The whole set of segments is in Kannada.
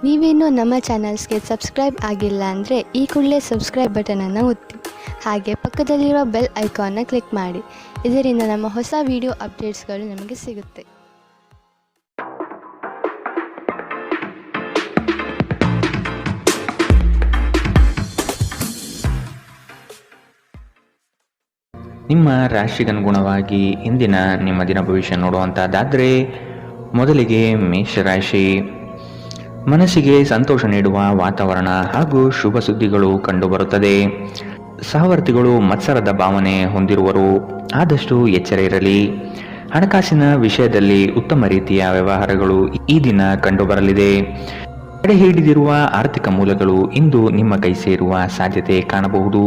ನೀವೇನೂ ನಮ್ಮ ಚಾನಲ್ಸ್ಗೆ ಸಬ್ಸ್ಕ್ರೈಬ್ ಆಗಿಲ್ಲ ಅಂದರೆ ಈ ಕೂಡಲೇ ಸಬ್ಸ್ಕ್ರೈಬ್ ಬಟನನ್ನು ಒತ್ತಿ, ಹಾಗೆ ಪಕ್ಕದಲ್ಲಿರೋ ಬೆಲ್ ಐಕಾನ್ನ ಕ್ಲಿಕ್ ಮಾಡಿ. ಇದರಿಂದ ನಮ್ಮ ಹೊಸ ವಿಡಿಯೋ ಅಪ್ಡೇಟ್ಸ್ಗಳು ನಿಮಗೆ ಸಿಗುತ್ತೆ. ನಿಮ್ಮ ರಾಶಿಗನುಗುಣವಾಗಿ ಇಂದಿನ ನಿಮ್ಮ ದಿನ ಭವಿಷ್ಯ ನೋಡುವಂಥದ್ದಾದರೆ, ಮೊದಲಿಗೆ ಮೇಷರಾಶಿ. ಮನಸ್ಸಿಗೆ ಸಂತೋಷ ನೀಡುವ ವಾತಾವರಣ ಹಾಗೂ ಶುಭ ಸುದ್ದಿಗಳು ಕಂಡುಬರುತ್ತದೆ. ಸಹವರ್ತಿಗಳು ಮತ್ಸರದ ಭಾವನೆ ಹೊಂದಿರುವರು, ಆದಷ್ಟು ಎಚ್ಚರ ಇರಲಿ. ಹಣಕಾಸಿನ ವಿಷಯದಲ್ಲಿ ಉತ್ತಮ ರೀತಿಯ ವ್ಯವಹಾರಗಳು ಈ ದಿನ ಕಂಡುಬರಲಿದೆ. ತಡೆ ಹಿಡಿದಿರುವ ಆರ್ಥಿಕ ಮೂಲಗಳು ಇಂದು ನಿಮ್ಮ ಕೈ ಸೇರುವ ಸಾಧ್ಯತೆ ಕಾಣಬಹುದು.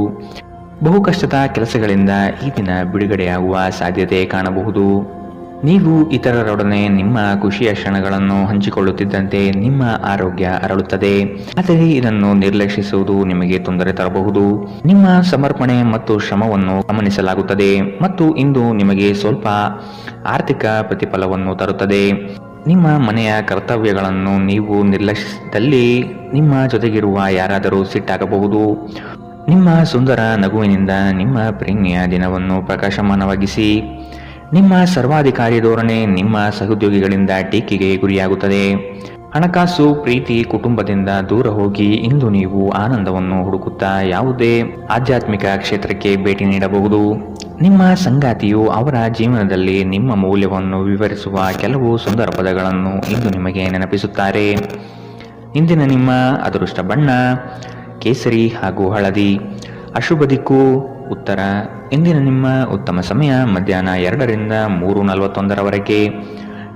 ಬಹು ಕಷ್ಟದ ಕೆಲಸಗಳಿಂದ ಈ ದಿನ ಬಿಡುಗಡೆಯಾಗುವ ಸಾಧ್ಯತೆ ಕಾಣಬಹುದು. ನೀವು ಇತರರೊಡನೆ ನಿಮ್ಮ ಖುಷಿಯ ಕ್ಷಣಗಳನ್ನು ಹಂಚಿಕೊಳ್ಳುತ್ತಿದ್ದಂತೆ ನಿಮ್ಮ ಆರೋಗ್ಯ ಅರಳುತ್ತದೆ, ಆದರೆ ಇದನ್ನು ನಿರ್ಲಕ್ಷಿಸುವುದು ನಿಮಗೆ ತೊಂದರೆ ತರಬಹುದು. ನಿಮ್ಮ ಸಮರ್ಪಣೆ ಮತ್ತು ಶ್ರಮವನ್ನು ಗಮನಿಸಲಾಗುತ್ತದೆ ಮತ್ತು ಇಂದು ನಿಮಗೆ ಸ್ವಲ್ಪ ಆರ್ಥಿಕ ಪ್ರತಿಫಲವನ್ನು ತರುತ್ತದೆ. ನಿಮ್ಮ ಮನೆಯ ಕರ್ತವ್ಯಗಳನ್ನು ನೀವು ನಿರ್ಲಕ್ಷಿಸಿದಲ್ಲಿ ನಿಮ್ಮ ಜೊತೆಗಿರುವ ಯಾರಾದರೂ ಸಿಟ್ಟಾಗಬಹುದು. ನಿಮ್ಮ ಸುಂದರ ನಗುವಿನಿಂದ ನಿಮ್ಮ ಪ್ರೇಮಿಯ ದಿನವನ್ನು ಪ್ರಕಾಶಮಾನವಾಗಿಸಿ. ನಿಮ್ಮ ಸರ್ವಾಧಿಕಾರಿ ಧೋರಣೆ ನಿಮ್ಮ ಸಹೋದ್ಯೋಗಿಗಳಿಂದ ಟೀಕೆಗೆ ಗುರಿಯಾಗುತ್ತದೆ. ಹಣಕಾಸು, ಪ್ರೀತಿ, ಕುಟುಂಬದಿಂದ ದೂರ ಹೋಗಿ ಇಂದು ನೀವು ಆನಂದವನ್ನು ಹುಡುಕುತ್ತಾ ಯಾವುದೇ ಆಧ್ಯಾತ್ಮಿಕ ಕ್ಷೇತ್ರಕ್ಕೆ ಭೇಟಿ ನೀಡಬಹುದು. ನಿಮ್ಮ ಸಂಗಾತಿಯು ಅವರ ಜೀವನದಲ್ಲಿ ನಿಮ್ಮ ಮೌಲ್ಯವನ್ನು ವಿವರಿಸುವ ಕೆಲವು ಸುಂದರ ಪದಗಳನ್ನು ಇಂದು ನಿಮಗೆ ನೆನಪಿಸುತ್ತಾರೆ. ಇಂದಿನ ನಿಮ್ಮ ಅದೃಷ್ಟ ಬಣ್ಣ ಕೇಸರಿ ಹಾಗೂ ಹಳದಿ. ಅಶುಭ ದಿಕ್ಕು ಉತ್ತರ. ಇಂದಿನ ನಿಮ್ಮ ಉತ್ತಮ ಸಮಯ ಮಧ್ಯಾಹ್ನ 2 ರಿಂದ 3:41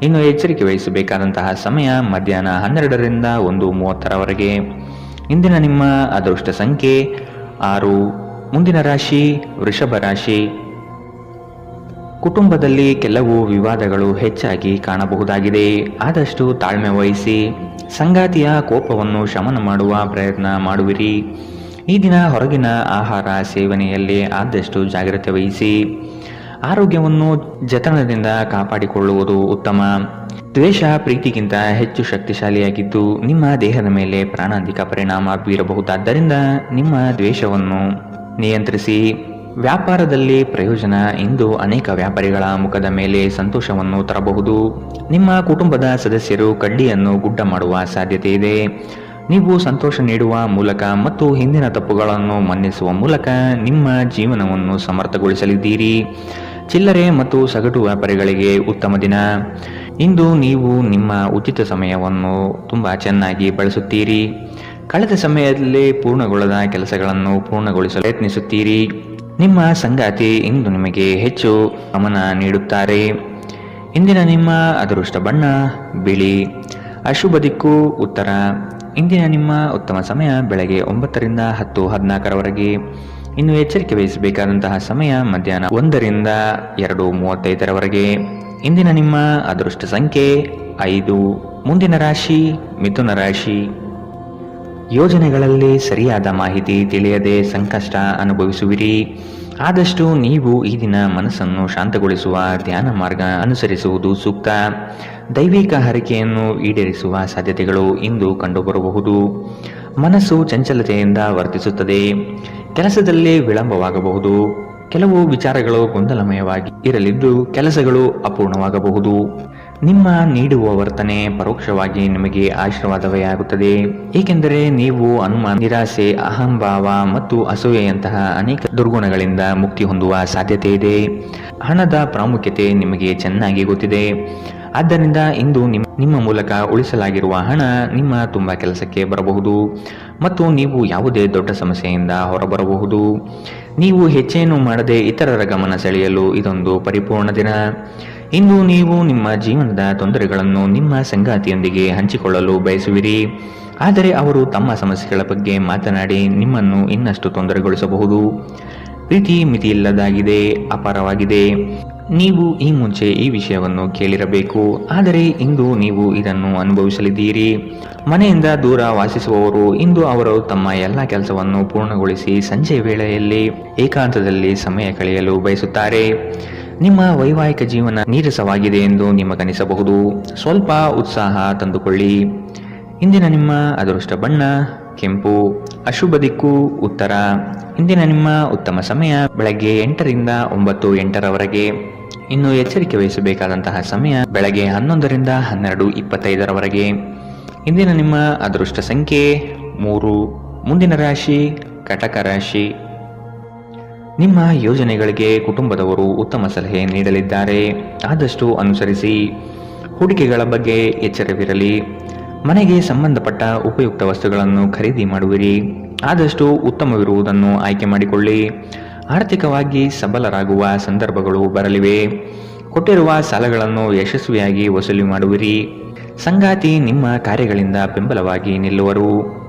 ಇನ್ನು ಎಚ್ಚರಿಕೆ ವಹಿಸಬೇಕಾದಂತಹ ಸಮಯ ಮಧ್ಯಾಹ್ನ 12 ರಿಂದ 1:30 ಇಂದಿನ ನಿಮ್ಮ ಅದೃಷ್ಟ ಸಂಖ್ಯೆ 6. ಮುಂದಿನ ರಾಶಿ ವೃಷಭ ರಾಶಿ. ಕುಟುಂಬದಲ್ಲಿ ಕೆಲವು ವಿವಾದಗಳು ಹೆಚ್ಚಾಗಿ ಕಾಣಬಹುದಾಗಿದೆ, ಆದಷ್ಟು ತಾಳ್ಮೆ ವಹಿಸಿ. ಸಂಗಾತಿಯ ಕೋಪವನ್ನು ಶಮನ ಮಾಡುವ ಪ್ರಯತ್ನ ಮಾಡುವಿರಿ. ಈ ದಿನ ಹೊರಗಿನ ಆಹಾರ ಸೇವನೆಯಲ್ಲಿ ಆದಷ್ಟು ಜಾಗ್ರತೆ ವಹಿಸಿ. ಆರೋಗ್ಯವನ್ನು ಜತನದಿಂದ ಕಾಪಾಡಿಕೊಳ್ಳುವುದು ಉತ್ತಮ. ದ್ವೇಷ ಪ್ರೀತಿಗಿಂತ ಹೆಚ್ಚು ಶಕ್ತಿಶಾಲಿಯಾಗಿದ್ದು ನಿಮ್ಮ ದೇಹದ ಮೇಲೆ ಪ್ರಾಣಾಂತಿಕ ಪರಿಣಾಮ ಬೀರಬಹುದಾದ್ದರಿಂದ ನಿಮ್ಮ ದ್ವೇಷವನ್ನು ನಿಯಂತ್ರಿಸಿ. ವ್ಯಾಪಾರದಲ್ಲಿ ಪ್ರಯೋಜನ ಇಂದು ಅನೇಕ ವ್ಯಾಪಾರಿಗಳ ಮುಖದ ಮೇಲೆ ಸಂತೋಷವನ್ನು ತರಬಹುದು. ನಿಮ್ಮ ಕುಟುಂಬದ ಸದಸ್ಯರು ಕಡ್ಡಿಯನ್ನು ಗುಡ್ಡ ಮಾಡುವ ಸಾಧ್ಯತೆ ಇದೆ. ನೀವು ಸಂತೋಷ ನೀಡುವ ಮೂಲಕ ಮತ್ತು ಹಿಂದಿನ ತಪ್ಪುಗಳನ್ನು ಮನ್ನಿಸುವ ಮೂಲಕ ನಿಮ್ಮ ಜೀವನವನ್ನು ಸಮರ್ಥಗೊಳಿಸಲಿದ್ದೀರಿ. ಚಿಲ್ಲರೆ ಮತ್ತು ಸಗಟು ವ್ಯಾಪಾರಿಗಳಿಗೆ ಉತ್ತಮ ದಿನ. ಇಂದು ನೀವು ನಿಮ್ಮ ಉಚಿತ ಸಮಯವನ್ನು ತುಂಬ ಚೆನ್ನಾಗಿ ಬಳಸುತ್ತೀರಿ. ಕಳೆದ ಸಮಯದಲ್ಲಿ ಪೂರ್ಣಗೊಳ್ಳದ ಕೆಲಸಗಳನ್ನು ಪೂರ್ಣಗೊಳಿಸಲು ಪ್ರಯತ್ನಿಸುತ್ತೀರಿ. ನಿಮ್ಮ ಸಂಗಾತಿ ಇಂದು ನಿಮಗೆ ಹೆಚ್ಚು ಗಮನ ನೀಡುತ್ತಾರೆ. ಇಂದಿನ ನಿಮ್ಮ ಅದೃಷ್ಟ ಬಣ್ಣ ಬಿಳಿ. ಅಶುಭ ದಿಕ್ಕು ಉತ್ತರ. ಇಂದಿನ ನಿಮ್ಮ ಉತ್ತಮ ಸಮಯ ಬೆಳಗ್ಗೆ 9 ರಿಂದ 10:14 ಇನ್ನು ಎಚ್ಚರಿಕೆ ವಹಿಸಬೇಕಾದಂತಹ ಸಮಯ ಮಧ್ಯಾಹ್ನ 1 ರಿಂದ 2:35 ಇಂದಿನ ನಿಮ್ಮ ಅದೃಷ್ಟ ಸಂಖ್ಯೆ 5. ಮುಂದಿನ ರಾಶಿ ಮಿಥುನ ರಾಶಿ. ಯೋಜನೆಗಳಲ್ಲಿ ಸರಿಯಾದ ಮಾಹಿತಿ ತಿಳಿಯದೆ ಸಂಕಷ್ಟ ಅನುಭವಿಸುವಿರಿ. ಆದಷ್ಟು ನೀವು ಈ ದಿನ ಮನಸ್ಸನ್ನು ಶಾಂತಗೊಳಿಸುವ ಧ್ಯಾನ ಮಾರ್ಗ ಅನುಸರಿಸುವುದು ಸೂಕ್ತ. ದೈವಿಕ ಹರಕೆಯನ್ನು ಈಡೇರಿಸುವ ಸಾಧ್ಯತೆಗಳು ಇಂದು ಕಂಡುಬರಬಹುದು. ಮನಸ್ಸು ಚಂಚಲತೆಯಿಂದ ವರ್ತಿಸುತ್ತದೆ. ಕೆಲಸದಲ್ಲಿ ವಿಳಂಬವಾಗಬಹುದು. ಕೆಲವು ವಿಚಾರಗಳು ಗೊಂದಲಮಯವಾಗಿ ಇರಲಿದ್ದು ಕೆಲಸಗಳು ಅಪೂರ್ಣವಾಗಬಹುದು. ನಿಮ್ಮ ನೀಡುವ ವರ್ತನೆ ಪರೋಕ್ಷವಾಗಿ ನಿಮಗೆ ಆಶೀರ್ವಾದವೇ ಆಗುತ್ತದೆ, ಏಕೆಂದರೆ ನೀವು ಅನುಮಾನ, ನಿರಾಸೆ, ಅಹಂಭಾವ ಮತ್ತು ಅಸೂಯೆಯಂತಹ ಅನೇಕ ದುರ್ಗುಣಗಳಿಂದ ಮುಕ್ತಿ ಹೊಂದುವ ಸಾಧ್ಯತೆ ಇದೆ. ಹಣದ ಪ್ರಾಮುಖ್ಯತೆ ನಿಮಗೆ ಚೆನ್ನಾಗಿ ಗೊತ್ತಿದೆ. ಆದ್ದರಿಂದ ಇಂದು ನಿಮ್ಮ ಮೂಲಕ ಉಳಿಸಲಾಗಿರುವ ಹಣ ನಿಮ್ಮ ತುಂಬ ಕೆಲಸಕ್ಕೆ ಬರಬಹುದು ಮತ್ತು ನೀವು ಯಾವುದೇ ದೊಡ್ಡ ಸಮಸ್ಯೆಯಿಂದ ಹೊರಬರಬಹುದು. ನೀವು ಹೆಚ್ಚೇನು ಮಾಡದೆ ಇತರರ ಗಮನ ಸೆಳೆಯಲು ಇದೊಂದು ಪರಿಪೂರ್ಣ ದಿನ. ಇಂದು ನೀವು ನಿಮ್ಮ ಜೀವನದ ತೊಂದರೆಗಳನ್ನು ನಿಮ್ಮ ಸಂಗಾತಿಯೊಂದಿಗೆ ಹಂಚಿಕೊಳ್ಳಲು ಬಯಸುವಿರಿ, ಆದರೆ ಅವರು ತಮ್ಮ ಸಮಸ್ಯೆಗಳ ಬಗ್ಗೆ ಮಾತನಾಡಿ ನಿಮ್ಮನ್ನು ಇನ್ನಷ್ಟು ತೊಂದರೆಗೊಳಿಸಬಹುದು. ಪ್ರೀತಿ ಮಿತಿಯಿಲ್ಲದಾಗಿದೆ, ಅಪಾರವಾಗಿದೆ. ನೀವು ಈ ಮುಂಚೆ ಈ ವಿಷಯವನ್ನು ಕೇಳಿರಬೇಕು, ಆದರೆ ಇಂದು ನೀವು ಇದನ್ನು ಅನುಭವಿಸಲಿದ್ದೀರಿ. ಮನೆಯಿಂದ ದೂರ ವಾಸಿಸುವವರು ಇಂದು ಅವರು ತಮ್ಮ ಎಲ್ಲ ಕೆಲಸವನ್ನು ಪೂರ್ಣಗೊಳಿಸಿ ಸಂಜೆ ವೇಳೆಯಲ್ಲಿ ಏಕಾಂತದಲ್ಲಿ ಸಮಯ ಕಳೆಯಲು ಬಯಸುತ್ತಾರೆ. ನಿಮ್ಮ ವೈವಾಹಿಕ ಜೀವನ ನೀರಸವಾಗಿದೆ ಎಂದು ನಿಮಗನಿಸಬಹುದು. ಸ್ವಲ್ಪ ಉತ್ಸಾಹ ತಂದುಕೊಳ್ಳಿ. ಇಂದಿನ ನಿಮ್ಮ ಅದೃಷ್ಟ ಬಣ್ಣ ಕೆಂಪು. ಅಶುಭ ದಿಕ್ಕು ಉತ್ತರ. ಇಂದಿನ ನಿಮ್ಮ ಉತ್ತಮ ಸಮಯ ಬೆಳಗ್ಗೆ 8ರಿಂದ 9:08ರವರೆಗೆ. ಇನ್ನು ಎಚ್ಚರಿಕೆ ವಹಿಸಬೇಕಾದಂತಹ ಸಮಯ ಬೆಳಗ್ಗೆ 11ರಿಂದ 12:25ರವರೆಗೆ. ಇಂದಿನ ನಿಮ್ಮ ಅದೃಷ್ಟ ಸಂಖ್ಯೆ 3. ಮುಂದಿನ ರಾಶಿ ಕಟಕ ರಾಶಿ. ನಿಮ್ಮ ಯೋಜನೆಗಳಿಗೆ ಕುಟುಂಬದವರು ಉತ್ತಮ ಸಲಹೆ ನೀಡಲಿದ್ದಾರೆ, ಆದಷ್ಟು ಅನುಸರಿಸಿ. ಹೂಡಿಕೆಗಳ ಬಗ್ಗೆ ಎಚ್ಚರವಿರಲಿ. ಮನೆಗೆ ಸಂಬಂಧಪಟ್ಟ ಉಪಯುಕ್ತ ವಸ್ತುಗಳನ್ನು ಖರೀದಿ ಮಾಡುವಿರಿ, ಆದಷ್ಟು ಉತ್ತಮವಿರುವುದನ್ನು ಆಯ್ಕೆ ಮಾಡಿಕೊಳ್ಳಿ. ಆರ್ಥಿಕವಾಗಿ ಸಬಲರಾಗುವ ಸಂದರ್ಭಗಳು ಬರಲಿವೆ. ಕೊಟ್ಟಿರುವ ಸಾಲಗಳನ್ನು ಯಶಸ್ವಿಯಾಗಿ ವಸೂಲಿ ಮಾಡುವಿರಿ. ಸಂಗಾತಿ ನಿಮ್ಮ ಕಾರ್ಯಗಳಿಂದ ಬೆಂಬಲವಾಗಿ ನಿಲ್ಲುವರು.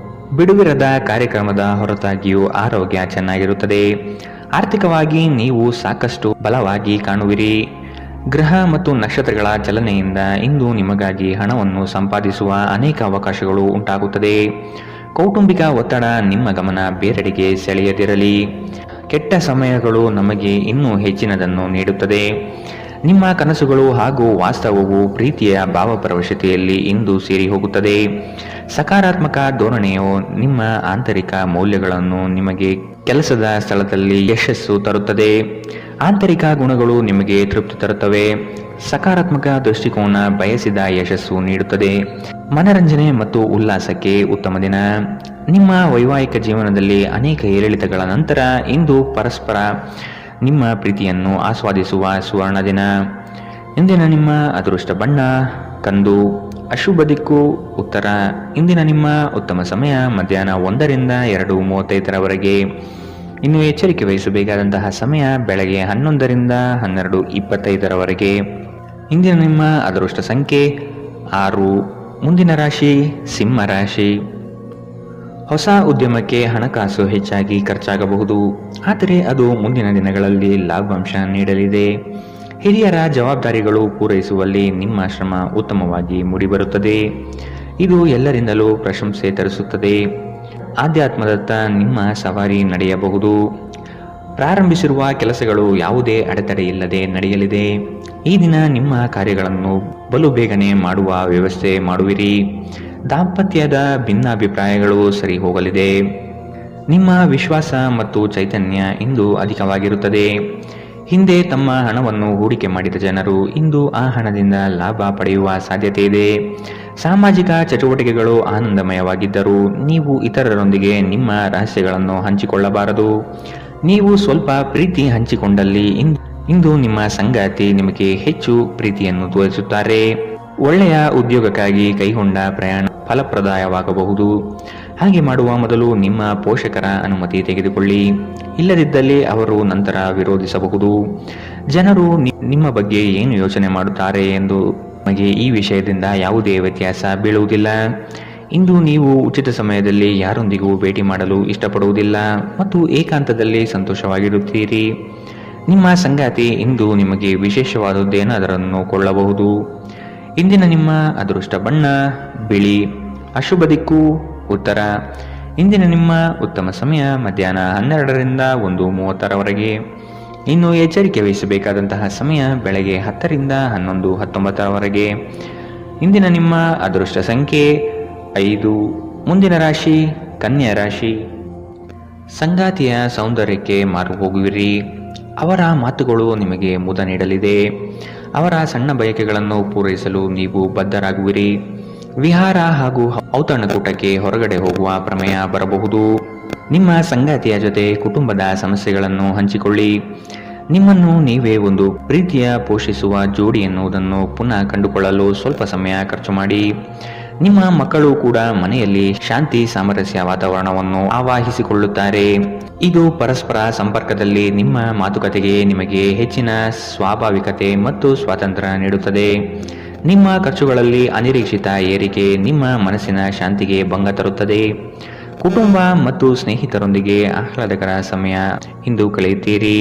ಬಿಡುವಿರದ ಕಾರ್ಯಕ್ರಮದ ಹೊರತಾಗಿಯೂ ಆರೋಗ್ಯ ಚೆನ್ನಾಗಿರುತ್ತದೆ. ಆರ್ಥಿಕವಾಗಿ ನೀವು ಸಾಕಷ್ಟು ಬಲವಾಗಿ ಕಾಣುವಿರಿ. ಗ್ರಹ ಮತ್ತು ನಕ್ಷತ್ರಗಳ ಚಲನೆಯಿಂದ ಇಂದು ನಿಮಗಾಗಿ ಹಣವನ್ನು ಸಂಪಾದಿಸುವ ಅನೇಕ ಅವಕಾಶಗಳು ಉಂಟಾಗುತ್ತದೆ. ಕೌಟುಂಬಿಕ ಒತ್ತಡ ನಿಮ್ಮ ಗಮನ ಬೇರೆಡೆಗೆ ಸೆಳೆಯದಿರಲಿ. ಕೆಟ್ಟ ಸಮಯಗಳು ನಮಗೆ ಇನ್ನೂ ಹೆಚ್ಚಿನದನ್ನು ನೀಡುತ್ತದೆ. ನಿಮ್ಮ ಕನಸುಗಳು ಹಾಗೂ ವಾಸ್ತವವು ಪ್ರೀತಿಯ ಭಾವಪರವಶತೆಯಲ್ಲಿ ಇಂದು ಸೇರಿ ಹೋಗುತ್ತದೆ. ಸಕಾರಾತ್ಮಕ ಧೋರಣೆಯು ನಿಮ್ಮ ಆಂತರಿಕ ಮೌಲ್ಯಗಳನ್ನು ನಿಮಗೆ ಕೆಲಸದ ಸ್ಥಳದಲ್ಲಿ ಯಶಸ್ಸು ತರುತ್ತದೆ. ಆಂತರಿಕ ಗುಣಗಳು ನಿಮಗೆ ತೃಪ್ತಿ ತರುತ್ತವೆ. ಸಕಾರಾತ್ಮಕ ದೃಷ್ಟಿಕೋನ ಬಯಸಿದ ಯಶಸ್ಸು ನೀಡುತ್ತದೆ. ಮನರಂಜನೆ ಮತ್ತು ಉಲ್ಲಾಸಕ್ಕೆ ಉತ್ತಮ ದಿನ. ನಿಮ್ಮ ವೈವಾಹಿಕ ಜೀವನದಲ್ಲಿ ಅನೇಕ ಏರಿಳಿತಗಳ ನಂತರ ಇಂದು ಪರಸ್ಪರ ನಿಮ್ಮ ಪ್ರೀತಿಯನ್ನು ಆಸ್ವಾದಿಸುವ ಸುವರ್ಣ ದಿನ. ಇಂದಿನ ನಿಮ್ಮ ಅದೃಷ್ಟ ಬಣ್ಣ ಕಂದು. ಅಶುಭ ದಿಕ್ಕು ಉತ್ತರ. ಇಂದಿನ ನಿಮ್ಮ ಉತ್ತಮ ಸಮಯ ಮಧ್ಯಾಹ್ನ 1ರಿಂದ 2:35ರವರೆಗೆ. ಇನ್ನು ಎಚ್ಚರಿಕೆ ವಹಿಸಬೇಕಾದಂತಹ ಸಮಯ ಬೆಳಗ್ಗೆ 11ರಿಂದ 12:25ರವರೆಗೆ. ಇಂದಿನ ನಿಮ್ಮ ಅದೃಷ್ಟ ಸಂಖ್ಯೆ 6. ಮುಂದಿನ ರಾಶಿ ಸಿಂಹ ರಾಶಿ. ಹೊಸ ಉದ್ಯಮಕ್ಕೆ ಹಣಕಾಸು ಹೆಚ್ಚಾಗಿ ಖರ್ಚಾಗಬಹುದು, ಆದರೆ ಅದು ಮುಂದಿನ ದಿನಗಳಲ್ಲಿ ಲಾಭಾಂಶ ನೀಡಲಿದೆ. ಹಿರಿಯರ ಜವಾಬ್ದಾರಿಗಳು ಪೂರೈಸುವಲ್ಲಿ ನಿಮ್ಮ ಶ್ರಮ ಉತ್ತಮವಾಗಿ ಮೂಡಿಬರುತ್ತದೆ. ಇದು ಎಲ್ಲರಿಂದಲೂ ಪ್ರಶಂಸೆ ತರಿಸುತ್ತದೆ. ಆಧ್ಯಾತ್ಮದತ್ತ ನಿಮ್ಮ ಸವಾರಿ ನಡೆಯಬಹುದು. ಪ್ರಾರಂಭಿಸಿರುವ ಕೆಲಸಗಳು ಯಾವುದೇ ಅಡೆತಡೆಯಿಲ್ಲದೆ ನಡೆಯಲಿದೆ. ಈ ದಿನ ನಿಮ್ಮ ಕಾರ್ಯಗಳನ್ನು ಬಲು ಬೇಗನೆ ಮಾಡುವ ವ್ಯವಸ್ಥೆ ಮಾಡುವಿರಿ. ದಾಂಪತ್ಯದ ಭಿನ್ನಾಭಿಪ್ರಾಯಗಳು ಸರಿ ಹೋಗಲಿದೆ. ನಿಮ್ಮ ವಿಶ್ವಾಸ ಮತ್ತು ಚೈತನ್ಯ ಇಂದು ಅಧಿಕವಾಗಿರುತ್ತದೆ. ಹಿಂದೆ ತಮ್ಮ ಹಣವನ್ನು ಹೂಡಿಕೆ ಮಾಡಿದ ಜನರು ಇಂದು ಆ ಹಣದಿಂದ ಲಾಭ ಪಡೆಯುವ ಸಾಧ್ಯತೆ ಇದೆ. ಸಾಮಾಜಿಕ ಚಟುವಟಿಕೆಗಳು ಆನಂದಮಯವಾಗಿದ್ದರೂ ನೀವು ಇತರರೊಂದಿಗೆ ನಿಮ್ಮ ರಹಸ್ಯಗಳನ್ನು ಹಂಚಿಕೊಳ್ಳಬಾರದು. ನೀವು ಸ್ವಲ್ಪ ಪ್ರೀತಿ ಹಂಚಿಕೊಂಡಲ್ಲಿ ಇಂದು ನಿಮ್ಮ ಸಂಗಾತಿ ನಿಮಗೆ ಹೆಚ್ಚು ಪ್ರೀತಿಯನ್ನು ತೋರಿಸುತ್ತಾರೆ. ಒಳ್ಳೆಯ ಉದ್ಯೋಗಕ್ಕಾಗಿ ಕೈಗೊಂಡ ಪ್ರಯಾಣ ಫಲಪ್ರದಾಯವಾಗಬಹುದು. ಹಾಗೆ ಮಾಡುವ ಮೊದಲು ನಿಮ್ಮ ಪೋಷಕರ ಅನುಮತಿ ತೆಗೆದುಕೊಳ್ಳಿ, ಇಲ್ಲದಿದ್ದಲ್ಲಿ ಅವರು ನಂತರ ವಿರೋಧಿಸಬಹುದು. ಜನರು ನಿಮ್ಮ ಬಗ್ಗೆ ಏನು ಯೋಚನೆ ಮಾಡುತ್ತಾರೆ ಎಂದು ನಿಮಗೆ ಈ ವಿಷಯದಿಂದ ಯಾವುದೇ ವ್ಯತ್ಯಾಸ ಬೀಳುವುದಿಲ್ಲ. ಇಂದು ನೀವು ಉಚಿತ ಸಮಯದಲ್ಲಿ ಯಾರೊಂದಿಗೂ ಭೇಟಿ ಮಾಡಲು ಇಷ್ಟಪಡುವುದಿಲ್ಲ ಮತ್ತು ಏಕಾಂತದಲ್ಲಿ ಸಂತೋಷವಾಗಿರುತ್ತೀರಿ. ನಿಮ್ಮ ಸಂಗಾತಿ ಇಂದು ನಿಮಗೆ ವಿಶೇಷವಾದದ್ದೇನಾದರನ್ನು ಕೊಳ್ಳಬಹುದು. ಇಂದಿನ ನಿಮ್ಮ ಅದೃಷ್ಟ ಬಣ್ಣ ಬಿಳಿ. ಅಶುಭ ದಿಕ್ಕು ಉತ್ತರ. ಇಂದಿನ ನಿಮ್ಮ ಉತ್ತಮ ಸಮಯ ಮಧ್ಯಾಹ್ನ 12ರಿಂದ 1:30ರವರೆಗೆ. ಇನ್ನು ಎಚ್ಚರಿಕೆ ವಹಿಸಬೇಕಾದಂತಹ ಸಮಯ ಬೆಳಗ್ಗೆ 10ರಿಂದ 11:19ರವರೆಗೆ. ಇಂದಿನ ನಿಮ್ಮ ಅದೃಷ್ಟ ಸಂಖ್ಯೆ 5. ಮುಂದಿನ ರಾಶಿ ಕನ್ಯಾ ರಾಶಿ. ಸಂಗಾತಿಯ ಸೌಂದರ್ಯಕ್ಕೆ ಮಾರು ಹೋಗುವಿರಿ. ಅವರ ಮಾತುಗಳು ನಿಮಗೆ ಮುದ ನೀಡಲಿದೆ. ಅವರ ಸಣ್ಣ ಬಯಕೆಗಳನ್ನು ಪೂರೈಸಲು ನೀವು ಬದ್ಧರಾಗುವಿರಿ. ವಿಹಾರ ಹಾಗೂ ಔತಣಕೂಟಕ್ಕೆ ಹೊರಗಡೆ ಹೋಗುವ ಪ್ರಮೇಯ ಬರಬಹುದು. ನಿಮ್ಮ ಸಂಗಾತಿಯ ಜೊತೆ ಕುಟುಂಬದ ಸಮಸ್ಯೆಗಳನ್ನು ಹಂಚಿಕೊಳ್ಳಿ. ನಿಮ್ಮನ್ನು ನೀವೇ ಒಂದು ಪ್ರೀತಿಯ ಪೋಷಿಸುವ ಜೋಡಿ ಎನ್ನುವುದನ್ನು ಪುನಃ ಕಂಡುಕೊಳ್ಳಲು ಸ್ವಲ್ಪ ಸಮಯ ಖರ್ಚು ಮಾಡಿ. ನಿಮ್ಮ ಮಕ್ಕಳು ಕೂಡ ಮನೆಯಲ್ಲಿ ಶಾಂತಿ ಸಾಮರಸ್ಯ ವಾತಾವರಣವನ್ನು ಆವಾಹಿಸಿಕೊಳ್ಳುತ್ತಾರೆ. ಇದು ಪರಸ್ಪರ ಸಂಪರ್ಕದಲ್ಲಿ ನಿಮ್ಮ ಮಾತುಕತೆಗೆ ನಿಮಗೆ ಹೆಚ್ಚಿನ ಸ್ವಾಭಾವಿಕತೆ ಮತ್ತು ಸ್ವಾತಂತ್ರ್ಯ ನೀಡುತ್ತದೆ. ನಿಮ್ಮ ಖರ್ಚುಗಳಲ್ಲಿ ಅನಿರೀಕ್ಷಿತ ಏರಿಕೆ ನಿಮ್ಮ ಮನಸ್ಸಿನ ಶಾಂತಿಗೆ ಭಂಗ ತರುತ್ತದೆ. ಕುಟುಂಬ ಮತ್ತು ಸ್ನೇಹಿತರೊಂದಿಗೆ ಆಹ್ಲಾದಕರ ಸಮಯ ಇಂದು ಕಳೆಯುತ್ತೀರಿ.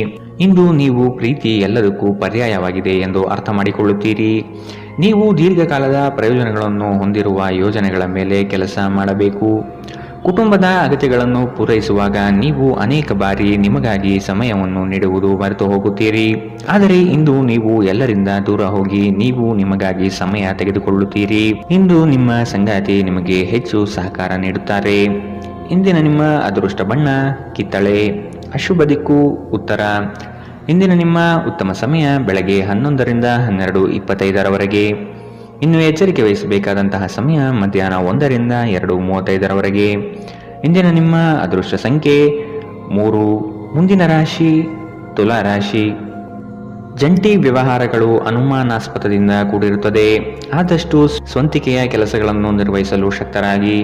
ಇಂದು ನೀವು ಪ್ರೀತಿ ಎಲ್ಲದಕ್ಕೂ ಪರ್ಯಾಯವಾಗಿದೆ ಎಂದು ಅರ್ಥ ಮಾಡಿಕೊಳ್ಳುತ್ತೀರಿ. ನೀವು ದೀರ್ಘಕಾಲದ ಪ್ರಯೋಜನಗಳನ್ನು ಹೊಂದಿರುವ ಯೋಜನೆಗಳ ಮೇಲೆ ಕೆಲಸ ಮಾಡಬೇಕು. ಕುಟುಂಬದ ಅಗತ್ಯಗಳನ್ನು ಪೂರೈಸುವಾಗ ನೀವು ಅನೇಕ ಬಾರಿ ನಿಮಗಾಗಿ ಸಮಯವನ್ನು ನೀಡುವುದು ಮರೆತು ಹೋಗುತ್ತೀರಿ. ಆದರೆ ಇಂದು ನೀವು ಎಲ್ಲರಿಂದ ದೂರ ಹೋಗಿ ನೀವು ನಿಮಗಾಗಿ ಸಮಯ ತೆಗೆದುಕೊಳ್ಳುತ್ತೀರಿ. ಇಂದು ನಿಮ್ಮ ಸಂಗಾತಿ ನಿಮಗೆ ಹೆಚ್ಚು ಸಹಕಾರ ನೀಡುತ್ತಾರೆ. ಇಂದಿನ ನಿಮ್ಮ ಅದೃಷ್ಟ ಬಣ್ಣ ಕಿತ್ತಳೆ. ಅಶುಭ ದಿಕ್ಕು ಉತ್ತರ. ಇಂದಿನ ನಿಮ್ಮ ಉತ್ತಮ ಸಮಯ ಬೆಳಗ್ಗೆ 11ರಿಂದ 12:25 ಇನ್ನು ಎಚ್ಚರಿಕೆ ವಹಿಸಬೇಕಾದಂತಹ ಸಮಯ ಮಧ್ಯಾಹ್ನ 1ರಿಂದ 2:35 ಇಂದಿನ ನಿಮ್ಮ ಅದೃಷ್ಟ ಸಂಖ್ಯೆ 3. ಮುಂದಿನ ರಾಶಿ ತುಲಾ ರಾಶಿ. ಜಂಟಿ ವ್ಯವಹಾರಗಳು ಅನುಮಾನಾಸ್ಪದದಿಂದ ಕೂಡಿರುತ್ತದೆ. ಆದಷ್ಟು ಸ್ವಂತಿಕೆಯ ಕೆಲಸಗಳನ್ನು ನಿರ್ವಹಿಸಲು ಶಕ್ತರಾಗಿ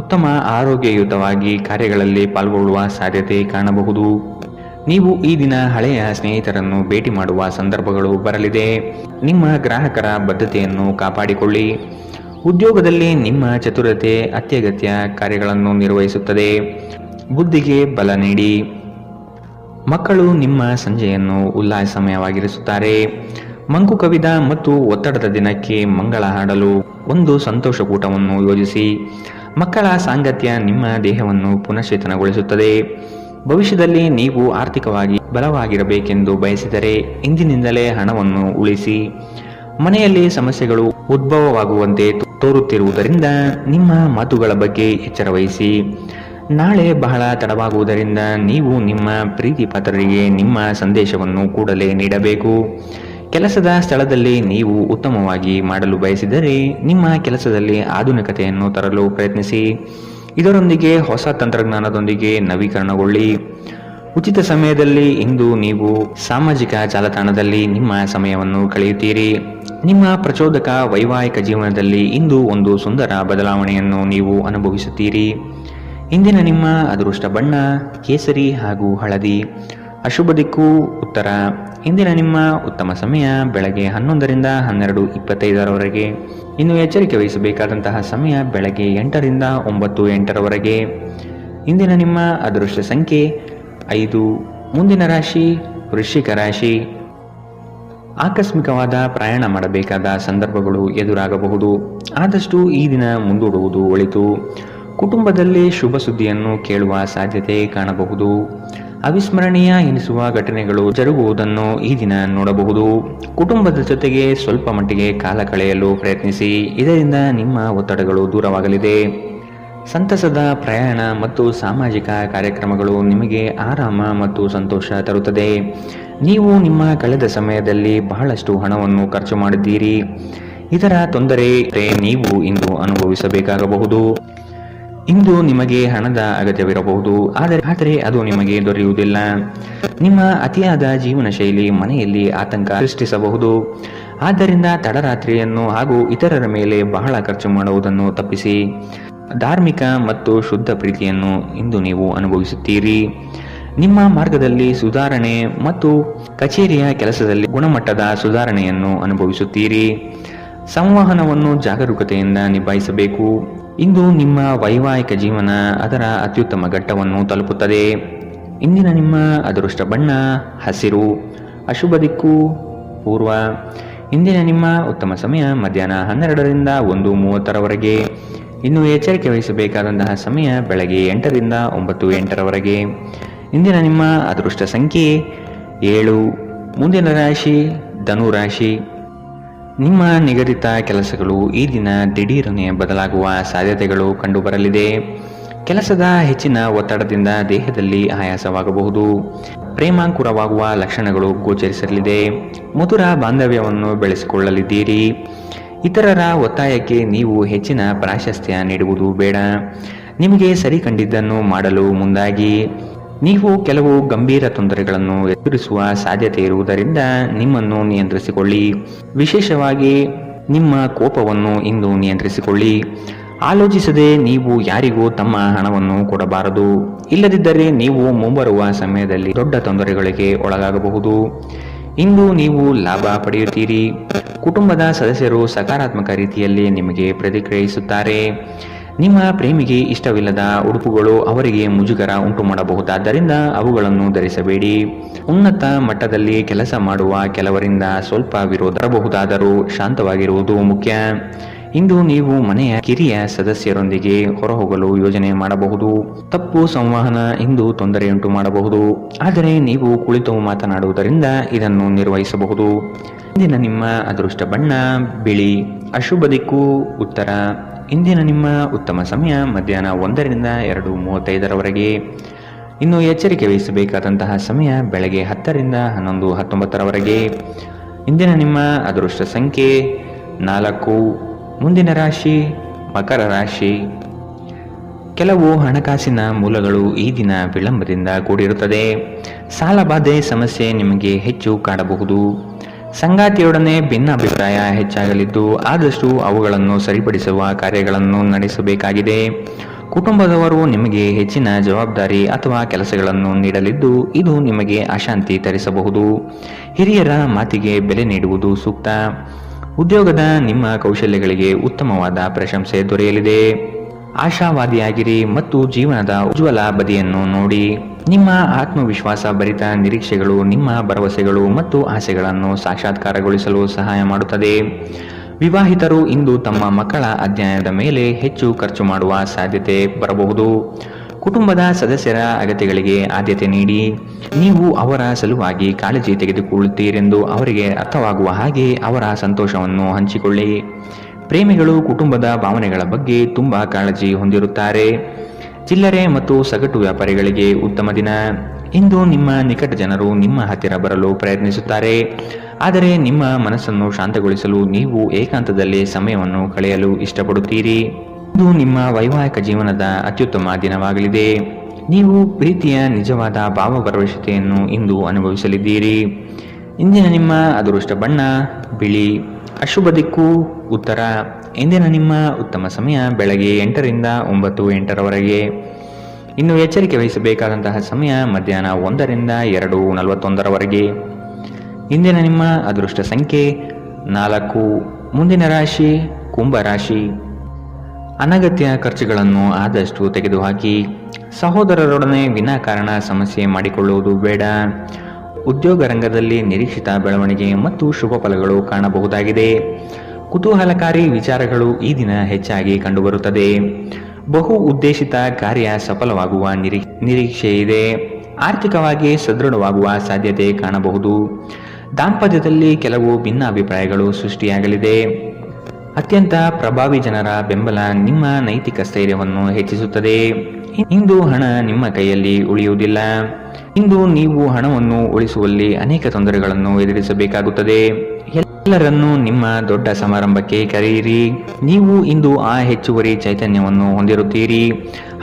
ಉತ್ತಮ ಆರೋಗ್ಯಯುತವಾಗಿ ಕಾರ್ಯಗಳಲ್ಲಿ ಪಾಲ್ಗೊಳ್ಳುವ ಸಾಧ್ಯತೆ ಕಾಣಬಹುದು. ನೀವು ಈ ದಿನ ಹಳೆಯ ಸ್ನೇಹಿತರನ್ನು ಭೇಟಿ ಮಾಡುವ ಸಂದರ್ಭಗಳು ಬರಲಿದೆ. ನಿಮ್ಮ ಗ್ರಾಹಕರ ಬದ್ಧತೆಯನ್ನು ಕಾಪಾಡಿಕೊಳ್ಳಿ. ಉದ್ಯೋಗದಲ್ಲಿ ನಿಮ್ಮ ಚತುರತೆ ಅತ್ಯಗತ್ಯ ಕಾರ್ಯಗಳನ್ನು ನಿರ್ವಹಿಸುತ್ತದೆ. ಬುದ್ಧಿಗೆ ಬಲ ನೀಡಿ. ಮಕ್ಕಳು ನಿಮ್ಮ ಸಂಜೆಯನ್ನು ಉಲ್ಲಾಸಮಯವಾಗಿರಿಸುತ್ತಾರೆ. ಮಂಕು ಕವಿದ ಮತ್ತು ಒತ್ತಡದ ದಿನಕ್ಕೆ ಮಂಗಳ ಹಾಡಲು ಒಂದು ಸಂತೋಷಕೂಟವನ್ನು ಯೋಜಿಸಿ. ಮಕ್ಕಳ ಸಾಂಗತ್ಯ ನಿಮ್ಮ ದೇಹವನ್ನು ಪುನಶ್ಚೇತನಗೊಳಿಸುತ್ತದೆ. ಭವಿಷ್ಯದಲ್ಲಿ ನೀವು ಆರ್ಥಿಕವಾಗಿ ಬಲವಾಗಿರಬೇಕೆಂದು ಬಯಸಿದರೆ ಇಂದಿನಿಂದಲೇ ಹಣವನ್ನು ಉಳಿಸಿ. ಮನೆಯಲ್ಲಿ ಸಮಸ್ಯೆಗಳು ಉದ್ಭವವಾಗುವಂತೆ ತೋರುತ್ತಿರುವುದರಿಂದ ನಿಮ್ಮ ಮಾತುಗಳ ಬಗ್ಗೆ ಎಚ್ಚರ ವಹಿಸಿ. ನಾಳೆ ಬಹಳ ತಡವಾಗುವುದರಿಂದ ನೀವು ನಿಮ್ಮ ಪ್ರೀತಿ ಪಾತ್ರರಿಗೆ ನಿಮ್ಮ ಸಂದೇಶವನ್ನು ಕೂಡಲೇ ನೀಡಬೇಕು. ಕೆಲಸದ ಸ್ಥಳದಲ್ಲಿ ನೀವು ಉತ್ತಮವಾಗಿ ಮಾಡಲು ಬಯಸಿದರೆ ನಿಮ್ಮ ಕೆಲಸದಲ್ಲಿ ಆಧುನಿಕತೆಯನ್ನು ತರಲು ಪ್ರಯತ್ನಿಸಿ. ಇದರೊಂದಿಗೆ ಹೊಸ ತಂತ್ರಜ್ಞಾನದೊಂದಿಗೆ ನವೀಕರಣಗೊಳ್ಳಿ. ಉಚಿತ ಸಮಯದಲ್ಲಿ ಇಂದು ನೀವು ಸಾಮಾಜಿಕ ಜಾಲತಾಣದಲ್ಲಿ ನಿಮ್ಮ ಸಮಯವನ್ನು ಕಳೆಯುತ್ತೀರಿ. ನಿಮ್ಮ ಪ್ರಚೋದಕ ವೈವಾಹಿಕ ಜೀವನದಲ್ಲಿ ಇಂದು ಒಂದು ಸುಂದರ ಬದಲಾವಣೆಯನ್ನು ನೀವು ಅನುಭವಿಸುತ್ತೀರಿ. ಇಂದಿನ ನಿಮ್ಮ ಅದೃಷ್ಟ ಬಣ್ಣ ಕೇಸರಿ ಹಾಗೂ ಹಳದಿ. ಅಶುಭ ದಿಕ್ಕು ಉತ್ತರ. ಇಂದಿನ ನಿಮ್ಮ ಉತ್ತಮ ಸಮಯ ಬೆಳಗ್ಗೆ 11ರಿಂದ 12:25 ಇನ್ನು ಎಚ್ಚರಿಕೆ ವಹಿಸಬೇಕಾದಂತಹ ಸಮಯ ಬೆಳಗ್ಗೆ 8ರಿಂದ 9:08 ಇಂದಿನ ನಿಮ್ಮ ಅದೃಷ್ಟ ಸಂಖ್ಯೆ 5. ಮುಂದಿನ ರಾಶಿ ವೃಶ್ಚಿಕ ರಾಶಿ. ಆಕಸ್ಮಿಕವಾದ ಪ್ರಯಾಣ ಮಾಡಬೇಕಾದ ಸಂದರ್ಭಗಳು ಎದುರಾಗಬಹುದು. ಆದಷ್ಟು ಈ ದಿನ ಮುಂದೂಡುವುದು ಒಳಿತು. ಕುಟುಂಬದಲ್ಲಿ ಶುಭ ಸುದ್ದಿಯನ್ನು ಕೇಳುವ ಸಾಧ್ಯತೆ ಕಾಣಬಹುದು. ಅವಿಸ್ಮರಣೀಯ ಎನಿಸುವ ಘಟನೆಗಳು ಜರುಗುವುದನ್ನು ಈ ದಿನ ನೋಡಬಹುದು. ಕುಟುಂಬದ ಜೊತೆಗೆ ಸ್ವಲ್ಪ ಮಟ್ಟಿಗೆ ಕಾಲ ಕಳೆಯಲು ಪ್ರಯತ್ನಿಸಿ. ಇದರಿಂದ ನಿಮ್ಮ ಒತ್ತಡಗಳು ದೂರವಾಗಲಿದೆ. ಸಂತಸದ ಪ್ರಯಾಣ ಮತ್ತು ಸಾಮಾಜಿಕ ಕಾರ್ಯಕ್ರಮಗಳು ನಿಮಗೆ ಆರಾಮ ಮತ್ತು ಸಂತೋಷ ತರುತ್ತದೆ. ನೀವು ನಿಮ್ಮ ಕಳೆದ ಸಮಯದಲ್ಲಿ ಬಹಳಷ್ಟು ಹಣವನ್ನು ಖರ್ಚು ಮಾಡಿದ್ದೀರಿ. ಇದರ ತೊಂದರೆ ನೀವು ಇಂದು ಅನುಭವಿಸಬೇಕಾಗಬಹುದು. ಇಂದು ನಿಮಗೆ ಹಣದ ಅಗತ್ಯವಿರಬಹುದು, ಆದರೆ ಅದು ನಿಮಗೆ ದೊರೆಯುವುದಿಲ್ಲ. ನಿಮ್ಮ ಅತಿಯಾದ ಜೀವನ ಶೈಲಿ ಮನೆಯಲ್ಲಿ ಆತಂಕ ಸೃಷ್ಟಿಸಬಹುದು. ಆದ್ದರಿಂದ ತಡರಾತ್ರಿಯನ್ನು ಹಾಗೂ ಇತರರ ಮೇಲೆ ಬಹಳ ಖರ್ಚು ಮಾಡುವುದನ್ನು ತಪ್ಪಿಸಿ. ಧಾರ್ಮಿಕ ಮತ್ತು ಶುದ್ಧ ಪ್ರೀತಿಯನ್ನು ಇಂದು ನೀವು ಅನುಭವಿಸುತ್ತೀರಿ. ನಿಮ್ಮ ಮಾರ್ಗದಲ್ಲಿ ಸುಧಾರಣೆ ಮತ್ತು ಕಚೇರಿಯ ಕೆಲಸದಲ್ಲಿ ಗುಣಮಟ್ಟದ ಸುಧಾರಣೆಯನ್ನು ಅನುಭವಿಸುತ್ತೀರಿ. ಸಂವಹನವನ್ನು ಜಾಗರೂಕತೆಯಿಂದ ನಿಭಾಯಿಸಬೇಕು. ಇಂದು ನಿಮ್ಮ ವೈವಾಹಿಕ ಜೀವನ ಅದರ ಅತ್ಯುತ್ತಮ ಘಟ್ಟವನ್ನು ತಲುಪುತ್ತದೆ. ಇಂದಿನ ನಿಮ್ಮ ಅದೃಷ್ಟ ಬಣ್ಣ ಹಸಿರು. ಅಶುಭ ದಿಕ್ಕು ಪೂರ್ವ. ಇಂದಿನ ನಿಮ್ಮ ಉತ್ತಮ ಸಮಯ ಮಧ್ಯಾಹ್ನ 12ರಿಂದ 1:30 ಇನ್ನು ಎಚ್ಚರಿಕೆ ವಹಿಸಬೇಕಾದಂತಹ ಸಮಯ ಬೆಳಗ್ಗೆ 8ರಿಂದ 9:08 ಇಂದಿನ ನಿಮ್ಮ ಅದೃಷ್ಟ ಸಂಖ್ಯೆ 7. ಮುಂದಿನ ರಾಶಿ ಧನು ರಾಶಿ. ನಿಮ್ಮ ನಿಗದಿತ ಕೆಲಸಗಳು ಈ ದಿನ ದಿಢೀರನೆ ಬದಲಾಗುವ ಸಾಧ್ಯತೆಗಳು ಕಂಡುಬರಲಿದೆ. ಕೆಲಸದ ಹೆಚ್ಚಿನ ಒತ್ತಡದಿಂದ ದೇಹದಲ್ಲಿ ಆಯಾಸವಾಗಬಹುದು. ಪ್ರೇಮಾಂಕುರವಾಗುವ ಲಕ್ಷಣಗಳು ಗೋಚರಿಸಲಿದೆ. ಮಧುರ ಬಾಂಧವ್ಯವನ್ನು ಬೆಳೆಸಿಕೊಳ್ಳಲಿದ್ದೀರಿ. ಇತರರ ಒತ್ತಾಯಕ್ಕೆ ನೀವು ಹೆಚ್ಚಿನ ಪ್ರಾಶಸ್ತ್ಯ ನೀಡುವುದು ಬೇಡ. ನಿಮಗೆ ಸರಿ ಕಂಡಿದ್ದನ್ನು ಮಾಡಲು ಮುಂದಾಗಿ. ನೀವು ಕೆಲವು ಗಂಭೀರ ತೊಂದರೆಗಳನ್ನು ಎದುರಿಸುವ ಸಾಧ್ಯತೆ ಇರುವುದರಿಂದ ನಿಮ್ಮನ್ನು ನಿಯಂತ್ರಿಸಿಕೊಳ್ಳಿ. ವಿಶೇಷವಾಗಿ ನಿಮ್ಮ ಕೋಪವನ್ನು ಇಂದು ನಿಯಂತ್ರಿಸಿಕೊಳ್ಳಿ. ಆಲೋಚಿಸದೆ ನೀವು ಯಾರಿಗೂ ತಮ್ಮ ಹಣವನ್ನು ಕೊಡಬಾರದು. ಇಲ್ಲದಿದ್ದರೆ ನೀವು ಮುಂಬರುವ ಸಮಯದಲ್ಲಿ ದೊಡ್ಡ ತೊಂದರೆಗಳಿಗೆ ಒಳಗಾಗಬಹುದು. ಇಂದು ನೀವು ಲಾಭ ಪಡೆಯುತ್ತೀರಿ. ಕುಟುಂಬದ ಸದಸ್ಯರು ಸಕಾರಾತ್ಮಕ ರೀತಿಯಲ್ಲಿ ನಿಮಗೆ ಪ್ರತಿಕ್ರಿಯಿಸುತ್ತಾರೆ. ನಿಮ್ಮ ಪ್ರೇಮಿಗೆ ಇಷ್ಟವಿಲ್ಲದ ಉಡುಪುಗಳು ಅವರಿಗೆ ಮುಜುಗರ ಉಂಟು ಮಾಡಬಹುದಾದ್ದರಿಂದ ಅವುಗಳನ್ನು ಧರಿಸಬೇಡಿ. ಉನ್ನತ ಮಟ್ಟದಲ್ಲಿ ಕೆಲಸ ಮಾಡುವ ಕೆಲವರಿಂದ ಸ್ವಲ್ಪ ವಿರೋಧ ಬರಬಹುದಾದರೂ ಶಾಂತವಾಗಿರುವುದು ಮುಖ್ಯ. ಇಂದು ನೀವು ಮನೆಯ ಕಿರಿಯ ಸದಸ್ಯರೊಂದಿಗೆ ಹೊರಹೋಗಲು ಯೋಜನೆ ಮಾಡಬಹುದು. ತಪ್ಪು ಸಂವಹನ ಇಂದು ತೊಂದರೆಯುಂಟು ಮಾಡಬಹುದು, ಆದರೆ ನೀವು ಕುಳಿತು ಮಾತನಾಡುವುದರಿಂದ ಇದನ್ನು ನಿರ್ವಹಿಸಬಹುದು. ಇಂದಿನ ನಿಮ್ಮ ಅದೃಷ್ಟ ಬಣ್ಣ ಬಿಳಿ. ಅಶುಭ ದಿಕ್ಕು ಉತ್ತರ. ಇಂದಿನ ನಿಮ್ಮ ಉತ್ತಮ ಸಮಯ ಮಧ್ಯಾಹ್ನ 1ರಿಂದ 2:35ರವರೆಗೆ. ಇನ್ನು ಎಚ್ಚರಿಕೆ ವಹಿಸಬೇಕಾದಂತಹ ಸಮಯ ಬೆಳಗ್ಗೆ 10ರಿಂದ 11:19ರವರೆಗೆ. ಇಂದಿನ ನಿಮ್ಮ ಅದೃಷ್ಟ ಸಂಖ್ಯೆ 4. ಮುಂದಿನ ರಾಶಿ ಮಕರ ರಾಶಿ. ಕೆಲವು ಹಣಕಾಸಿನ ಮೂಲಗಳು ಈ ದಿನ ವಿಳಂಬದಿಂದ ಕೂಡಿರುತ್ತದೆ. ಸಾಲಬಾಧೆ ಸಮಸ್ಯೆ ನಿಮಗೆ ಹೆಚ್ಚು ಕಾಡಬಹುದು. ಸಂಗಾತಿಯೊಡನೆ ಭಿನ್ನಾಭಿಪ್ರಾಯ ಹೆಚ್ಚಾಗಲಿದ್ದು ಆದಷ್ಟು ಅವುಗಳನ್ನು ಸರಿಪಡಿಸುವ ಕಾರ್ಯಗಳನ್ನು ನಡೆಸಬೇಕಾಗಿದೆ. ಕುಟುಂಬದವರು ನಿಮಗೆ ಹೆಚ್ಚಿನ ಜವಾಬ್ದಾರಿ ಅಥವಾ ಕೆಲಸಗಳನ್ನು ನೀಡಲಿದ್ದು ಇದು ನಿಮಗೆ ಅಶಾಂತಿ ತರಿಸಬಹುದು. ಹಿರಿಯರ ಮಾತಿಗೆ ಬೆಲೆ ನೀಡುವುದು ಸೂಕ್ತ. ಉದ್ಯೋಗದ ನಿಮ್ಮ ಕೌಶಲ್ಯಗಳಿಗೆ ಉತ್ತಮವಾದ ಪ್ರಶಂಸೆ ದೊರೆಯಲಿದೆ. ಆಶಾವಾದಿಯಾಗಿರಿ ಮತ್ತು ಜೀವನದ ಉಜ್ವಲ ಬದಿಯನ್ನು ನೋಡಿ. ನಿಮ್ಮ ಆತ್ಮವಿಶ್ವಾಸ ಭರಿತ ನಿರೀಕ್ಷೆಗಳು ನಿಮ್ಮ ಭರವಸೆಗಳು ಮತ್ತು ಆಸೆಗಳನ್ನು ಸಾಕ್ಷಾತ್ಕಾರಗೊಳಿಸಲು ಸಹಾಯ ಮಾಡುತ್ತದೆ. ವಿವಾಹಿತರು ಇಂದು ತಮ್ಮ ಮಕ್ಕಳ ಅಧ್ಯಯನದ ಮೇಲೆ ಹೆಚ್ಚು ಖರ್ಚು ಮಾಡುವ ಸಾಧ್ಯತೆ ಬರಬಹುದು. ಕುಟುಂಬದ ಸದಸ್ಯರ ಅಗತ್ಯಗಳಿಗೆ ಆದ್ಯತೆ ನೀಡಿ. ನೀವು ಅವರ ಸಲುವಾಗಿ ಕಾಳಜಿ ತೆಗೆದುಕೊಳ್ಳುತ್ತೀರೆಂದು ಅವರಿಗೆ ಅರ್ಥವಾಗುವ ಹಾಗೆ ಅವರ ಸಂತೋಷವನ್ನು ಹಂಚಿಕೊಳ್ಳಿ. ಪ್ರೇಮಿಗಳು ಕುಟುಂಬದ ಭಾವನೆಗಳ ಬಗ್ಗೆ ತುಂಬಾ ಕಾಳಜಿ ಹೊಂದಿರುತ್ತಾರೆ. ಚಿಲ್ಲರೆ ಮತ್ತು ಸಗಟು ವ್ಯಾಪಾರಿಗಳಿಗೆ ಉತ್ತಮ ದಿನ. ಇಂದು ನಿಮ್ಮ ನಿಕಟ ಜನರು ನಿಮ್ಮ ಹತ್ತಿರ ಬರಲು ಪ್ರಯತ್ನಿಸುತ್ತಾರೆ, ಆದರೆ ನಿಮ್ಮ ಮನಸ್ಸನ್ನು ಶಾಂತಗೊಳಿಸಲು ನೀವು ಏಕಾಂತದಲ್ಲಿ ಸಮಯವನ್ನು ಕಳೆಯಲು ಇಷ್ಟಪಡುತ್ತೀರಿ. ಇದು ನಿಮ್ಮ ವೈವಾಹಿಕ ಜೀವನದ ಅತ್ಯುತ್ತಮ ದಿನವಾಗಲಿದೆ. ನೀವು ಪ್ರೀತಿಯ ನಿಜವಾದ ಭಾವಭರವಸೆಯನ್ನು ಇಂದು ಅನುಭವಿಸಲಿದ್ದೀರಿ. ಇಂದಿನ ನಿಮ್ಮ ಅದೃಷ್ಟ ಬಣ್ಣ ಬಿಳಿ. ಅಶುಭ ದಿಕ್ಕು ಉತ್ತರ. ಇಂದಿನ ನಿಮ್ಮ ಉತ್ತಮ ಸಮಯ ಬೆಳಗ್ಗೆ 8ರಿಂದ 9:08ರವರೆಗೆ. ಇನ್ನು ಎಚ್ಚರಿಕೆ ವಹಿಸಬೇಕಾದಂತಹ ಸಮಯ ಮಧ್ಯಾಹ್ನ 1ರಿಂದ 2:41ರವರೆಗೆ. ಇಂದಿನ ನಿಮ್ಮ ಅದೃಷ್ಟ ಸಂಖ್ಯೆ 4. ಮುಂದಿನ ರಾಶಿ ಕುಂಭರಾಶಿ. ಅನಗತ್ಯ ಖರ್ಚುಗಳನ್ನು ಆದಷ್ಟು ತೆಗೆದುಹಾಕಿ. ಸಹೋದರರೊಡನೆ ವಿನಾಕಾರಣ ಸಮಸ್ಯೆ ಮಾಡಿಕೊಳ್ಳುವುದು ಬೇಡ. ಉದ್ಯೋಗ ರಂಗದಲ್ಲಿ ನಿರೀಕ್ಷಿತ ಬೆಳವಣಿಗೆ ಮತ್ತು ಶುಭ ಫಲಗಳು ಕಾಣಬಹುದಾಗಿದೆ. ಕುತೂಹಲಕಾರಿ ವಿಚಾರಗಳು ಈ ದಿನ ಹೆಚ್ಚಾಗಿ ಕಂಡುಬರುತ್ತದೆ. ಬಹು ಉದ್ದೇಶಿತ ಕಾರ್ಯ ಸಫಲವಾಗುವ ನಿರೀಕ್ಷೆ ಇದೆ. ಆರ್ಥಿಕವಾಗಿ ಸದೃಢವಾಗುವ ಸಾಧ್ಯತೆ ಕಾಣಬಹುದು. ದಾಂಪತ್ಯದಲ್ಲಿ ಕೆಲವು ಭಿನ್ನಾಭಿಪ್ರಾಯಗಳು ಸೃಷ್ಟಿಯಾಗಲಿದೆ. ಅತ್ಯಂತ ಪ್ರಭಾವಿ ಜನರ ಬೆಂಬಲ ನಿಮ್ಮ ನೈತಿಕ ಸ್ಥೈರ್ಯವನ್ನು ಹೆಚ್ಚಿಸುತ್ತದೆ. ಇಂದು ಹಣ ನಿಮ್ಮ ಕೈಯಲ್ಲಿ ಉಳಿಯುವುದಿಲ್ಲ. ಇಂದು ನೀವು ಹಣವನ್ನು ಉಳಿಸುವಲ್ಲಿ ಅನೇಕ ತೊಂದರೆಗಳನ್ನು ಎದುರಿಸಬೇಕಾಗುತ್ತದೆ. ಎಲ್ಲರನ್ನೂ ನಿಮ್ಮ ದೊಡ್ಡ ಸಮಾರಂಭಕ್ಕೆ ಕರೆಯಿರಿ. ನೀವು ಇಂದು ಆ ಹೆಚ್ಚುವರಿ ಚೈತನ್ಯವನ್ನು ಹೊಂದಿರುತ್ತೀರಿ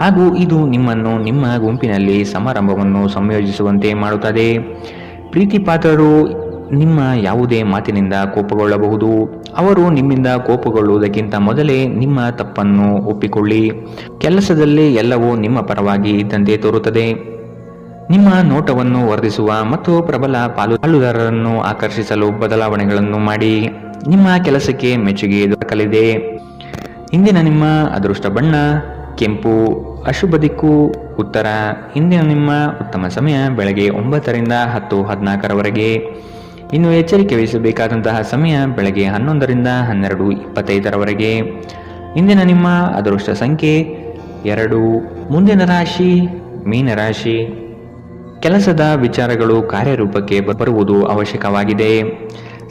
ಹಾಗೂ ಇದು ನಿಮ್ಮನ್ನು ನಿಮ್ಮ ಗುಂಪಿನಲ್ಲಿ ಸಮಾರಂಭವನ್ನು ಸಂಯೋಜಿಸುವಂತೆ ಮಾಡುತ್ತದೆ. ಪ್ರೀತಿಪಾತ್ರರು ನಿಮ್ಮ ಯಾವುದೇ ಮಾತಿನಿಂದ ಕೋಪಗೊಳ್ಳಬಹುದು. ಅವರು ನಿಮ್ಮಿಂದ ಕೋಪಗೊಳ್ಳುವುದಕ್ಕಿಂತ ಮೊದಲೇ ನಿಮ್ಮ ತಪ್ಪನ್ನು ಒಪ್ಪಿಕೊಳ್ಳಿ. ಕೆಲಸದಲ್ಲಿ ಎಲ್ಲವೂ ನಿಮ್ಮ ಪರವಾಗಿ ಇದ್ದಂತೆ ತೋರುತ್ತದೆ. ನಿಮ್ಮ ನೋಟವನ್ನು ವರ್ಧಿಸುವ ಮತ್ತು ಪ್ರಬಲ ಪಾಲುದಾರರನ್ನು ಆಕರ್ಷಿಸಲು ಬದಲಾವಣೆಗಳನ್ನು ಮಾಡಿ. ನಿಮ್ಮ ಕೆಲಸಕ್ಕೆ ಮೆಚ್ಚುಗೆ ದೊರಕಲಿದೆ. ಇಂದಿನ ನಿಮ್ಮ ಅದೃಷ್ಟ ಬಣ್ಣ ಕೆಂಪು. ಅಶುಭ ದಿಕ್ಕು ಉತ್ತರ. ಇಂದಿನ ನಿಮ್ಮ ಉತ್ತಮ ಸಮಯ ಬೆಳಗ್ಗೆ 9ರಿಂದ 10:14ರವರೆಗೆ. ಇನ್ನು ಎಚ್ಚರಿಕೆ ವಹಿಸಬೇಕಾದಂತಹ ಸಮಯ ಬೆಳಗ್ಗೆ 11ರಿಂದ 12:25ರವರೆಗೆ. ಇಂದಿನ ನಿಮ್ಮ ಅದೃಷ್ಟ ಸಂಖ್ಯೆ 2. ಮುಂದಿನ ರಾಶಿ ಮೀನರಾಶಿ. ಕೆಲಸದ ವಿಚಾರಗಳು ಕಾರ್ಯರೂಪಕ್ಕೆ ಬರುವುದು ಅವಶ್ಯಕವಾಗಿದೆ.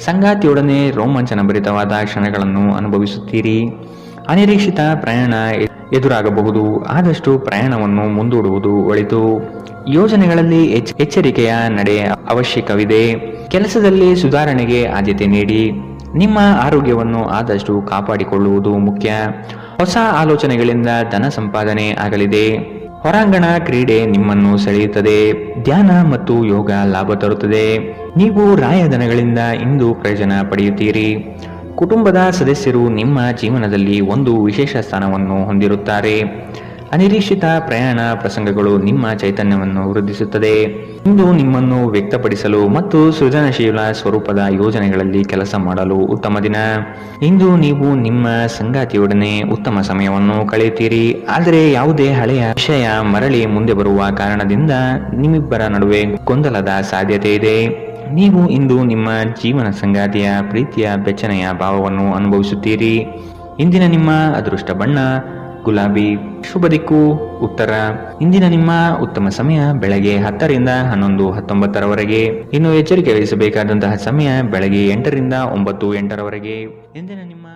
ಸಂಗಾತಿಯೊಡನೆ ರೋಮಾಂಚನಭರಿತವಾದ ಕ್ಷಣಗಳನ್ನು ಅನುಭವಿಸುತ್ತೀರಿ. ಅನಿರೀಕ್ಷಿತ ಪ್ರಯಾಣ ಎದುರಾಗಬಹುದು. ಆದಷ್ಟು ಪ್ರಯಾಣವನ್ನು ಮುಂದೂಡುವುದು ಒಳಿತು. ಯೋಜನೆಗಳಲ್ಲಿ ಎಚ್ಚರಿಕೆಯ ನಡೆ ಅವಶ್ಯಕವಿದೆ. ಕೆಲಸದಲ್ಲಿ ಸುಧಾರಣೆಗೆ ಆದ್ಯತೆ ನೀಡಿ. ನಿಮ್ಮ ಆರೋಗ್ಯವನ್ನು ಆದಷ್ಟು ಕಾಪಾಡಿಕೊಳ್ಳುವುದು ಮುಖ್ಯ. ಹೊಸ ಆಲೋಚನೆಗಳಿಂದ ಧನ ಸಂಪಾದನೆ ಆಗಲಿದೆ. ಹೊರಾಂಗಣ ಕ್ರೀಡೆ ನಿಮ್ಮನ್ನು ಸೆಳೆಯುತ್ತದೆ. ಧ್ಯಾನ ಮತ್ತು ಯೋಗ ಲಾಭ ತರುತ್ತದೆ. ನೀವು ರಾಯಧನಗಳಿಂದ ಇಂದು ಪ್ರಯೋಜನ ಪಡೆಯುತ್ತೀರಿ. ಕುಟುಂಬದ ಸದಸ್ಯರು ನಿಮ್ಮ ಜೀವನದಲ್ಲಿ ಒಂದು ವಿಶೇಷ ಸ್ಥಾನವನ್ನು ಹೊಂದಿರುತ್ತಾರೆ. ಅನಿರೀಕ್ಷಿತ ಪ್ರಯಾಣ ಪ್ರಸಂಗಗಳು ನಿಮ್ಮ ಚೈತನ್ಯವನ್ನು ವೃದ್ಧಿಸುತ್ತದೆ. ಇಂದು ನಿಮ್ಮನ್ನು ವ್ಯಕ್ತಪಡಿಸಲು ಮತ್ತು ಸೃಜನಶೀಲ ಸ್ವರೂಪದ ಯೋಜನೆಗಳಲ್ಲಿ ಕೆಲಸ ಮಾಡಲು ಉತ್ತಮ ದಿನ. ಇಂದು ನೀವು ನಿಮ್ಮ ಸಂಗಾತಿಯೊಡನೆ ಉತ್ತಮ ಸಮಯವನ್ನು ಕಳೆಯುತ್ತೀರಿ. ಆದರೆ ಯಾವುದೇ ಹಳೆಯ ವಿಷಯ ಮರಳಿ ಮುಂದೆ ಬರುವ ಕಾರಣದಿಂದ ನಿಮ್ಮಿಬ್ಬರ ನಡುವೆ ಗೊಂದಲದ ಸಾಧ್ಯತೆ ಇದೆ. ನೀವು ಇಂದು ನಿಮ್ಮ ಜೀವನ ಸಂಗಾತಿಯ ಪ್ರೀತಿಯ ಬೆಚ್ಚನೆಯ ಭಾವವನ್ನು ಅನುಭವಿಸುತ್ತೀರಿ. ಇಂದಿನ ನಿಮ್ಮ ಅದೃಷ್ಟ ಬಣ್ಣ ಗುಲಾಬಿ. ಶುಭ ದಿಕ್ಕು ಉತ್ತರ. ಇಂದಿನ ನಿಮ್ಮ ಉತ್ತಮ ಸಮಯ ಬೆಳಗ್ಗೆ 10 ರಿಂದ 11:19 ಇನ್ನು ಎಚ್ಚರಿಕೆ ವಹಿಸಬೇಕಾದಂತಹ ಸಮಯ ಬೆಳಗ್ಗೆ 8 ರಿಂದ 9:08 ಇಂದಿನ ನಿಮ್ಮ